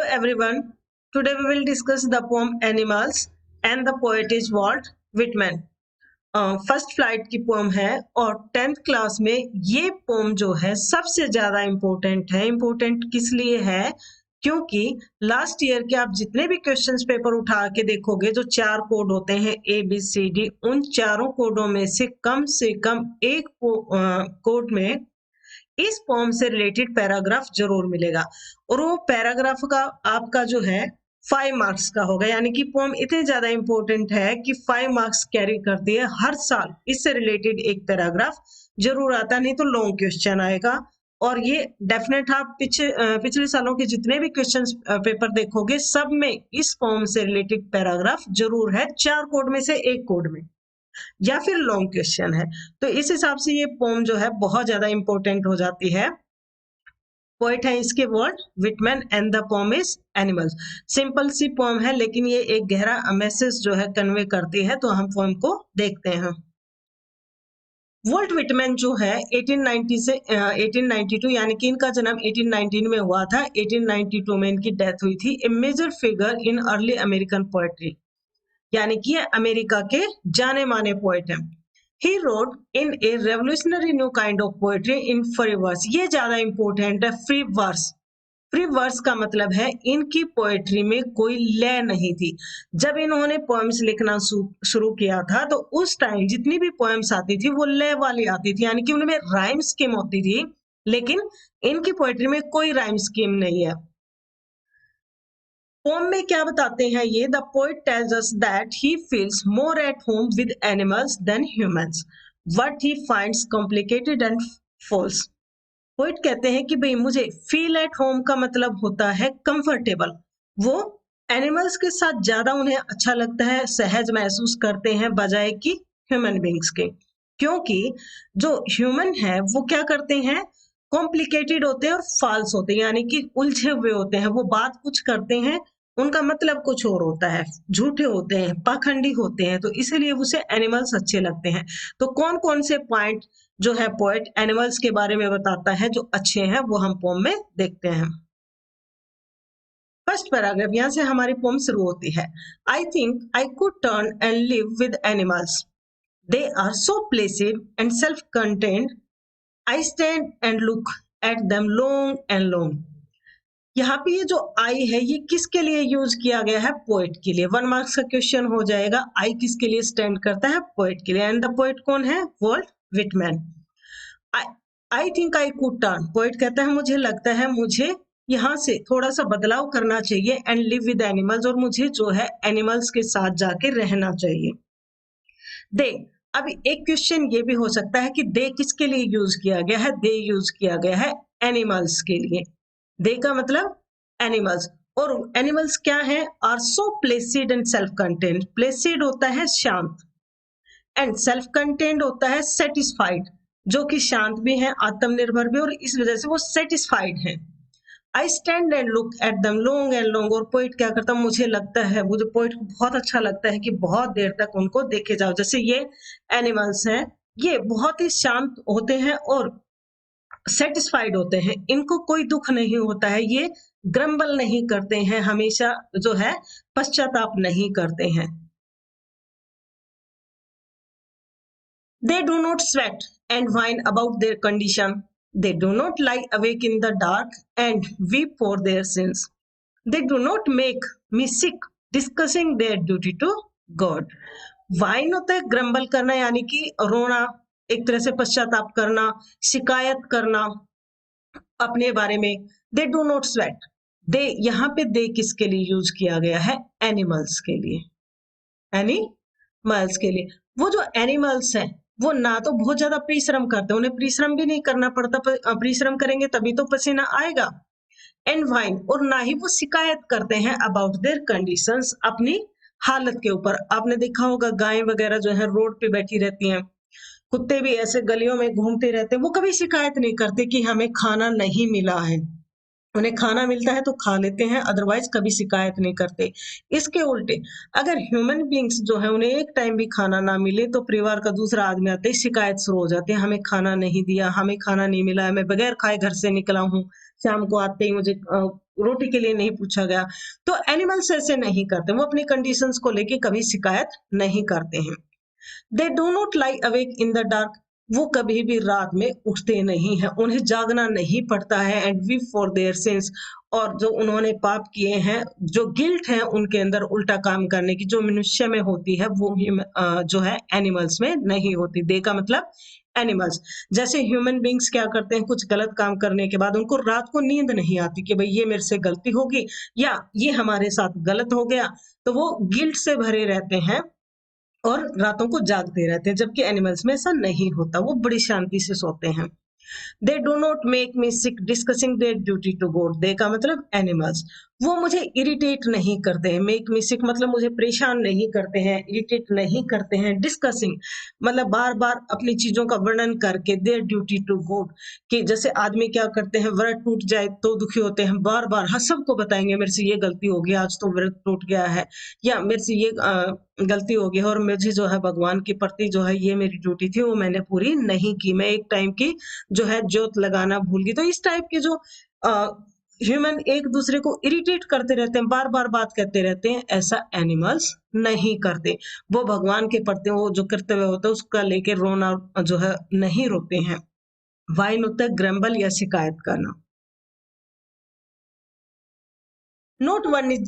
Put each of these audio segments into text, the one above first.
everyone. Today we will discuss the poem Animals and the poet is Walt Whitman. First flight की pome है और 10th class में ये pome जो है सबसे ज्यादा इम्पोर्टेंट है। इम्पोर्टेंट किस लिए है? क्योंकि लास्ट ईयर के आप जितने भी क्वेश्चंस पेपर उठा के देखोगे, जो 4 कोड होते हैं ABCD, उन चारों कोडों में से कम एक कोड में इस पोम से रिलेटेड पैराग्राफ जरूर मिलेगा और वो पैराग्राफ का आपका जो है 5 मार्क्स का होगा। यानी कि पोम इतनी ज्यादा इंपॉर्टेंट है कि 5 मार्क्स कैरी करती है। हर साल इससे रिलेटेड एक पैराग्राफ जरूर आता, नहीं तो लॉन्ग क्वेश्चन आएगा। और ये डेफिनेट आप पिछले सालों के जितने भी क्वेश्चन पेपर देखोगे, सब में इस पोम से रिलेटेड पैराग्राफ जरूर है। 4 कोड में से एक कोड में या फिर लॉन्ग क्वेश्चन है, तो इस हिसाब से ये पोम जो है बहुत ज्यादा इंपॉर्टेंट हो जाती है। पोएट है इसके Walt Whitman and the poem is animals. Simple सी पोम है लेकिन ये एक गहरा मैसेज जो है कन्वे करती है। तो हम पोम को देखते हैं। वॉल्ट विटमैन जो है 1890 से 1892, यानी कि इनका जन्म 1819 में हुआ था। 1892 में इनकी डेथ हुई थी। A major figure in early American poetry, यानी कि अमेरिका के जाने माने पोएट हैं। He wrote in a revolutionary new kind of poetry in free verse. ये ज्यादा इंपॉर्टेंट है। फ्री वर्स, फ्री वर्स का मतलब है इनकी पोएट्री में कोई लय नहीं थी। जब इन्होंने पोएम्स लिखना शुरू किया था तो उस टाइम जितनी भी पोएम्स आती थी वो लय वाली आती थी, यानी कि उनमें राइम स्कीम होती थी। लेकिन इनकी पोएट्री में कोई राइम स्कीम नहीं है। पोम में क्या बताते हैं ये? The poet tells us that he feels more at home with animals than humans, what he finds complicated and false. Poet कहते हैं कि भाई मुझे फील एट होम का मतलब होता है कंफर्टेबल। वो एनिमल्स के साथ ज्यादा उन्हें अच्छा लगता है, सहज महसूस करते हैं बजाय कि ह्यूमन बींग्स के। क्योंकि जो ह्यूमन है वो क्या करते हैं, कॉम्प्लिकेटेड होते हैं और फॉल्स होते हैं, यानी कि उलझे हुए होते हैं। वो बात कुछ करते हैं, उनका मतलब कुछ और होता है, झूठे होते हैं, पाखंडी होते हैं। तो इसीलिए उसे एनिमल्स अच्छे लगते हैं। तो कौन कौन से पॉइंट जो है पोएट एनिमल्स के बारे में बताता है जो अच्छे हैं, वो हम पोम में देखते हैं। फर्स्ट पैराग्राफ, यहां से हमारी पोम शुरू होती है। I think I could turn and live with animals, they are so placid and self contained, I stand and look at them long and long. यहाँ पे ये जो आई है ये किसके लिए यूज किया गया है? पोएट के लिए। 1 मार्क्स का क्वेश्चन हो जाएगा। आई किसके लिए स्टैंड करता है? पोएट के लिए। एंड द पोएट कौन है? Walt Whitman. I think I could turn, poet कहता है मुझे लगता है मुझे यहाँ से थोड़ा सा बदलाव करना चाहिए। एंड लिव विद एनिमल्स, और मुझे जो है एनिमल्स के साथ जाके रहना चाहिए। दे, अब एक क्वेश्चन ये भी हो सकता है कि दे किसके लिए यूज किया गया है? दे यूज किया गया है एनिमल्स के लिए। दे का मतलब एनिमल्स, और एनिमल्स क्या है? Are so placid and self contained. Placid होता है शांत, एंड सेल्फ कंटेन्ड होता है सेटिस्फाइड, जो कि शांत भी है, आत्मनिर्भर भी, और इस वजह से वो सेटिस्फाइड है। I stand and look at दम लॉन्ग एंड लॉन्ग, और पोइट क्या करता है? मुझे लगता है, मुझे पोइट को बहुत अच्छा लगता है कि बहुत देर तक उनको देखे जाओ। जैसे ये एनिमल्स हैं, ये बहुत ही शांत होते हैं और सेटिस्फाइड होते हैं, इनको कोई दुख नहीं होता है, ये ग्रम्बल नहीं करते हैं, हमेशा जो है पश्चाताप नहीं करते हैं। They do not sweat and whine about their condition. They do not lie awake in the dark and weep for their sins. They do not make me sick discussing their duty to God. Whine होता है grumble करना, यानी कि रोना, एक तरह से पश्चाताप करना, शिकायत करना अपने बारे में। They do not sweat. दे, यहाँ पे दे किसके लिए यूज किया गया है? एनिमल्स के लिए। एनिमल्स के लिए। वो जो एनिमल्स हैं वो ना तो बहुत ज्यादा परिश्रम करते, उन्हें परिश्रम भी नहीं करना पड़ता। परिश्रम करेंगे तभी तो पसीना आएगा। एंड वाइन, और ना ही वो शिकायत करते हैं अबाउट देयर कंडीशंस, अपनी हालत के ऊपर। आपने देखा होगा गाय वगैरह जो है रोड पे बैठी रहती हैं, कुत्ते भी ऐसे गलियों में घूमते रहते हैं, वो कभी शिकायत नहीं करते कि हमें खाना नहीं मिला है। उन्हें खाना मिलता है तो खा लेते हैं, अदरवाइज कभी शिकायत नहीं करते। इसके उल्टे अगर ह्यूमन बींग्स जो है उन्हें एक टाइम भी खाना ना मिले तो परिवार का दूसरा आदमी आते ही शिकायत शुरू हो जाती है, हमें खाना नहीं दिया, हमें खाना नहीं मिला है, मैं बगैर खाए घर से निकला हूँ, शाम को आते ही मुझे रोटी के लिए नहीं पूछा गया। तो एनिमल्स ऐसे नहीं करते, वो अपनी कंडीशंस को लेके कभी शिकायत नहीं करते हैं। They do not lie awake in the dark, वो कभी भी रात में उठते नहीं है, उन्हें जागना नहीं पड़ता है। And weep for their sins, और जो उन्होंने पाप किए हैं, जो गिल्ट है उनके अंदर उल्टा काम करने की जो मनुष्य में होती है वो जो है एनिमल्स में नहीं होती। दे का मतलब एनिमल्स। जैसे ह्यूमन बींग्स क्या करते हैं, कुछ गलत काम करने के बाद उनको रात को नींद नहीं आती कि भाई ये मेरे से गलती होगी या ये हमारे साथ गलत हो गया, तो वो गिल्ट से भरे रहते हैं और रातों को जागते रहते हैं। जबकि एनिमल्स में ऐसा नहीं होता, वो बड़ी शांति से सोते हैं। They do not make me sick discussing their duty to God. They का मतलब एनिमल्स, वो मुझे इरिटेट नहीं करते हैं। मेक मी सिक मतलब मुझे परेशान नहीं करते हैं, इरिटेट नहीं करते हैं। डिस्कसिंग मतलब बार बार अपनी चीजों का वर्णन करके, देयर ड्यूटी टू गॉड, कि जैसे आदमी क्या करते हैं, व्रत टूट जाए तो दुखी होते हैं, बार बार हर सबको बताएंगे मेरे से ये गलती हो गई, आज तो व्रत टूट गया है, या मेरे से ये गलती हो गई है और मुझे जो है भगवान के प्रति जो है ये मेरी ड्यूटी थी वो मैंने पूरी नहीं की, मैं एक टाइम की जो है ज्योत लगाना भूल गई। तो इस टाइप के जो ह्यूमन एक दूसरे को इरिटेट करते रहते हैं, बार बार बात करते रहते हैं, ऐसा एनिमल्स नहीं करते। वो भगवान के प्रति वो जो कर्तव्य होता है उसका लेके रोना जो है नहीं रोते हैं। वाइन होता है ग्रम्बल या शिकायत करना। Not one is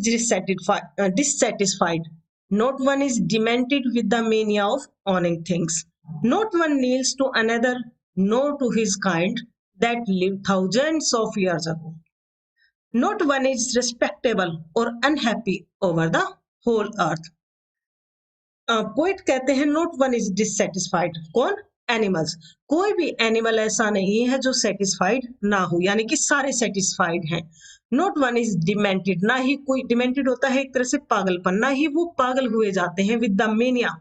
dissatisfied. Not one is demented with the mania of owning things. Not one kneels to another, nor to his kind that lived thousands of years ago. Not one is respectable or unhappy over the whole earth. Poet कहते हैं not one is dissatisfied. कौन? Animals. कोई भी animal ऐसा नहीं है जो satisfied ना हो, यानी कि सारे सेटिस्फाइड हैं। नॉट वन इज डिमेंटेड, ना ही कोई डिमेंटेड होता है एक तरह से पागलपन, ना ही वो पागल हुए जाते हैं विद द मेनिया।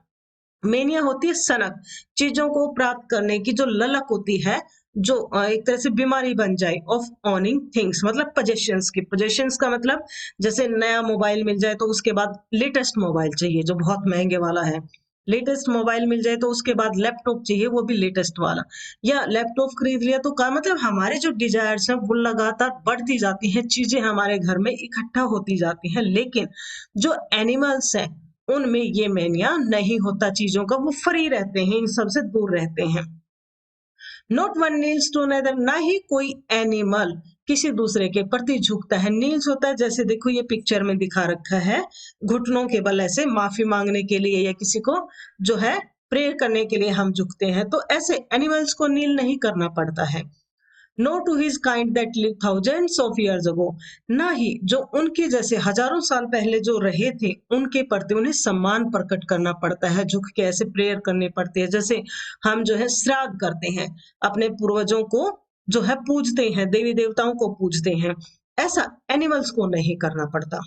मेनिया होती है सनक, चीजों को प्राप्त करने की जो ललक होती है, जो एक तरह से बीमारी बन जाए। ऑफ ऑनिंग थिंग्स मतलब पोजेशंस की। पोजेशंस का मतलब जैसे नया मोबाइल मिल जाए तो उसके बाद लेटेस्ट मोबाइल चाहिए जो बहुत महंगे वाला है, लेटेस्ट मोबाइल मिल जाए तो उसके बाद लैपटॉप चाहिए वो भी लेटेस्ट वाला, या लैपटॉप खरीद लिया तो का मतलब हमारे जो डिजायर्स हैं वो लगातार बढ़ती जाती हैं, चीजें हमारे घर में इकट्ठा होती जाती हैं। लेकिन जो एनिमल्स हैं उनमें ये मेनिया नहीं होता चीजों का, वो फ्री रहते हैं, इन सबसे दूर रहते हैं। Not one kneels to another, ना ही कोई एनिमल किसी दूसरे के प्रति झुकता है। नील्स होता है, जैसे देखो ये पिक्चर में दिखा रखा है, घुटनों के बल ऐसे माफी मांगने के लिए या किसी को जो है प्रेयर करने के लिए हम झुकते हैं, तो ऐसे एनिमल्स को नील नहीं करना पड़ता है। Nor to his kind that live thousands of years ago, ना ही जो उनके जैसे हजारों साल पहले जो रहे थे उनके प्रति उन्हें सम्मान प्रकट करना पड़ता है, झुक के ऐसे प्रेयर करने पड़ते हैं। जैसे हम जो है श्राद्ध करते हैं, अपने पूर्वजों को जो है पूजते हैं, देवी देवताओं को पूजते हैं, ऐसा एनिमल्स को नहीं करना पड़ता।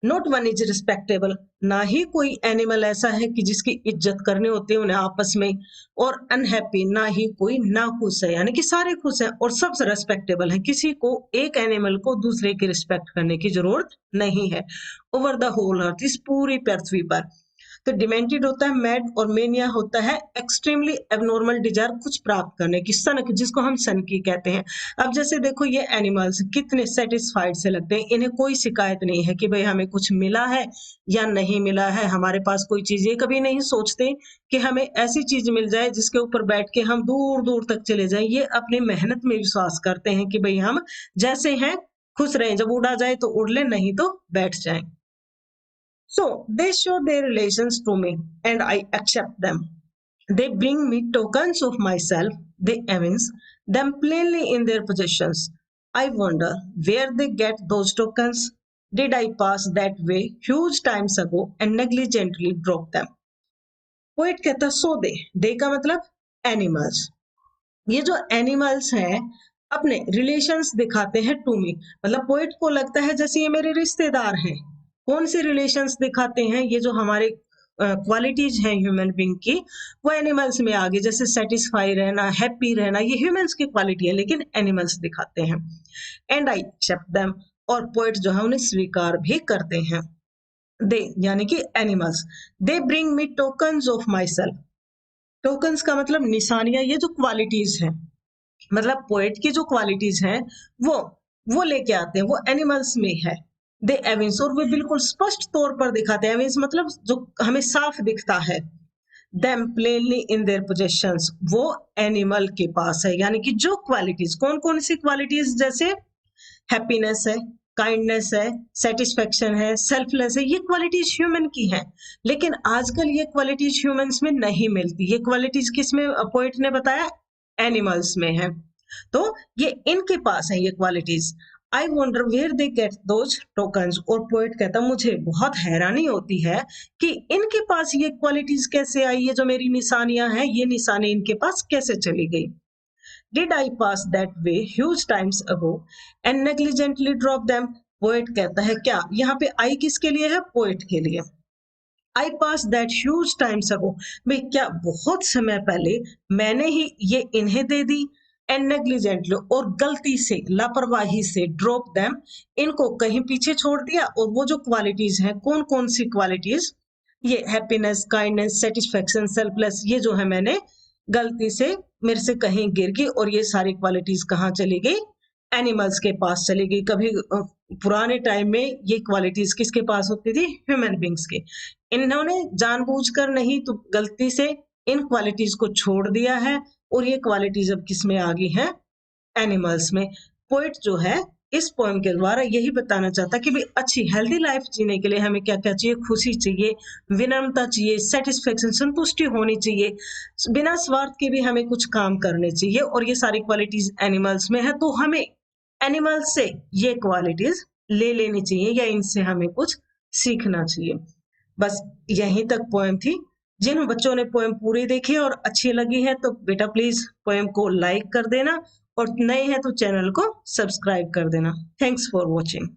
नॉट वन इज रिस्पेक्टेबल, ना ही कोई एनिमल ऐसा है कि जिसकी इज्जत करनी होती है उन्हें आपस में। और अनहैप्पी, ना ही कोई ना खुश है, यानी कि सारे खुश हैं और सब रेस्पेक्टेबल है, किसी को एक एनिमल को दूसरे की रिस्पेक्ट करने की जरूरत नहीं है। ओवर द होल अर्थ, इस पूरी पृथ्वी पर। तो डिमेंटेड होता है मैड, और मेनिया होता है एक्सट्रीमली एबनॉर्मल डिजायर, कुछ प्राप्त करने की, सनक जिसको हम सन की कहते हैं। अब जैसे देखो ये एनिमल्स कितने सेटिस्फाइड से लगते हैं, इन्हें कोई शिकायत नहीं है कि भाई हमें कुछ मिला है या नहीं मिला है, हमारे पास कोई चीज, ये कभी नहीं सोचते कि हमें ऐसी चीज मिल जाए जिसके ऊपर बैठ के हम दूर दूर तक चले जाएं। ये अपनी मेहनत में विश्वास करते हैं कि भाई हम जैसे हैं खुश रहें, जब उड़ा जाए तो उड़ ले, नहीं तो बैठ जाए। So they show their relations to me and I accept them. They bring me tokens of myself, they evince them plainly in their possessions. I wonder where they get those tokens. Did I pass that way huge times ago and negligently drop them? Poet कहता सो दे का मतलब animals. ये जो animals हैं अपने relations दिखाते हैं to me, मतलब पोइट को लगता है जैसे ये मेरे रिश्तेदार हैं। कौन से रिलेशंस दिखाते हैं? ये जो हमारे क्वालिटीज हैं ह्यूमन बीइंग की, वो एनिमल्स में आ गई। जैसे सेटिस्फाई रहना, हैप्पी रहना, ये ह्यूमंस की क्वालिटी है लेकिन एनिमल्स दिखाते हैं। एंड आई एक्सेप्ट देम, और पोएट जो है उन्हें स्वीकार भी करते हैं। दे यानी कि animals, they bring me tokens of my self. Tokens का मतलब निशानियां, ये जो क्वालिटीज हैं, मतलब पोएट की जो क्वालिटीज हैं वो लेके आते हैं, वो एनिमल्स में है। दे एविंस, और वो बिल्कुल स्पष्ट तौर पर दिखाते हैं। एविंस मतलब जो हमें साफ दिखता है। Them plainly in their possessions, वो एनिमल के पास है। यानी कि जो क्वालिटीज, कौन कौन सी क्वालिटीज, जैसे हैप्पीनेस है, काइंडनेस है, सेटिस्फेक्शन है, सेल्फलेस है, ये क्वालिटीज ह्यूमन की हैं। लेकिन आजकल ये क्वालिटीज ह्यूमंस में नहीं मिलती। ये क्वालिटीज किस में पोएट ने बताया? एनिमल्स में है। तो ये इनके पास है ये qualities. I wonder where they get those tokens, और पोएट कहता मुझे बहुत हैरानी होती है कि इनके पास ये क्वालिटीज कैसे आई, ये जो मेरी निशानियां हैं, ये निशानी इनके पास कैसे चली गई। Did I pass that way huge times ago and negligently drop them? Poet कहता है क्या, यहाँ पे आई किसके लिए है? पोएट के लिए। I passed that huge times ago, भाई क्या बहुत समय पहले मैंने ही ये इन्हें दे दी। एंड नेग्लिजेंटली, और गलती से, लापरवाही से, ड्रॉप देम, इनको कहीं पीछे छोड़ दिया। और वो जो क्वालिटीज हैं, कौन कौन सी क्वालिटीज? ये हैप्पीनेस, काइंडनेस, सेटिस्फेक्शन, सेल्फलेस, ये जो है मैंने गलती से मेरे से कहीं गिर गई, और ये सारी क्वालिटीज कहाँ चली गई? एनिमल्स के पास चली गई। कभी पुराने टाइम में ये क्वालिटीज किसके पास होती थी? ह्यूमन बींग्स के। इन्होंने जानबूझकर नहीं तो गलती से इन क्वालिटीज को छोड़ दिया है, और ये क्वालिटीज अब किस में आ गई हैं? एनिमल्स में। पोएट जो है इस पोएम के द्वारा यही बताना चाहता कि भाई अच्छी हेल्दी लाइफ जीने के लिए हमें क्या क्या चाहिए? खुशी चाहिए, विनम्रता चाहिए, सेटिस्फेक्शन, संतुष्टि होनी चाहिए, बिना स्वार्थ के भी हमें कुछ काम करने चाहिए, और ये सारी क्वालिटीज एनिमल्स में है। तो हमें एनिमल्स से ये क्वालिटीज ले लेनी चाहिए, या इनसे हमें कुछ सीखना चाहिए। बस यहीं तक पोएम थी। जिन बच्चों ने पोएम पूरी देखी और अच्छी लगी है तो बेटा प्लीज पोएम को लाइक कर देना, और नए हैं तो चैनल को सब्सक्राइब कर देना। Thanks for watching.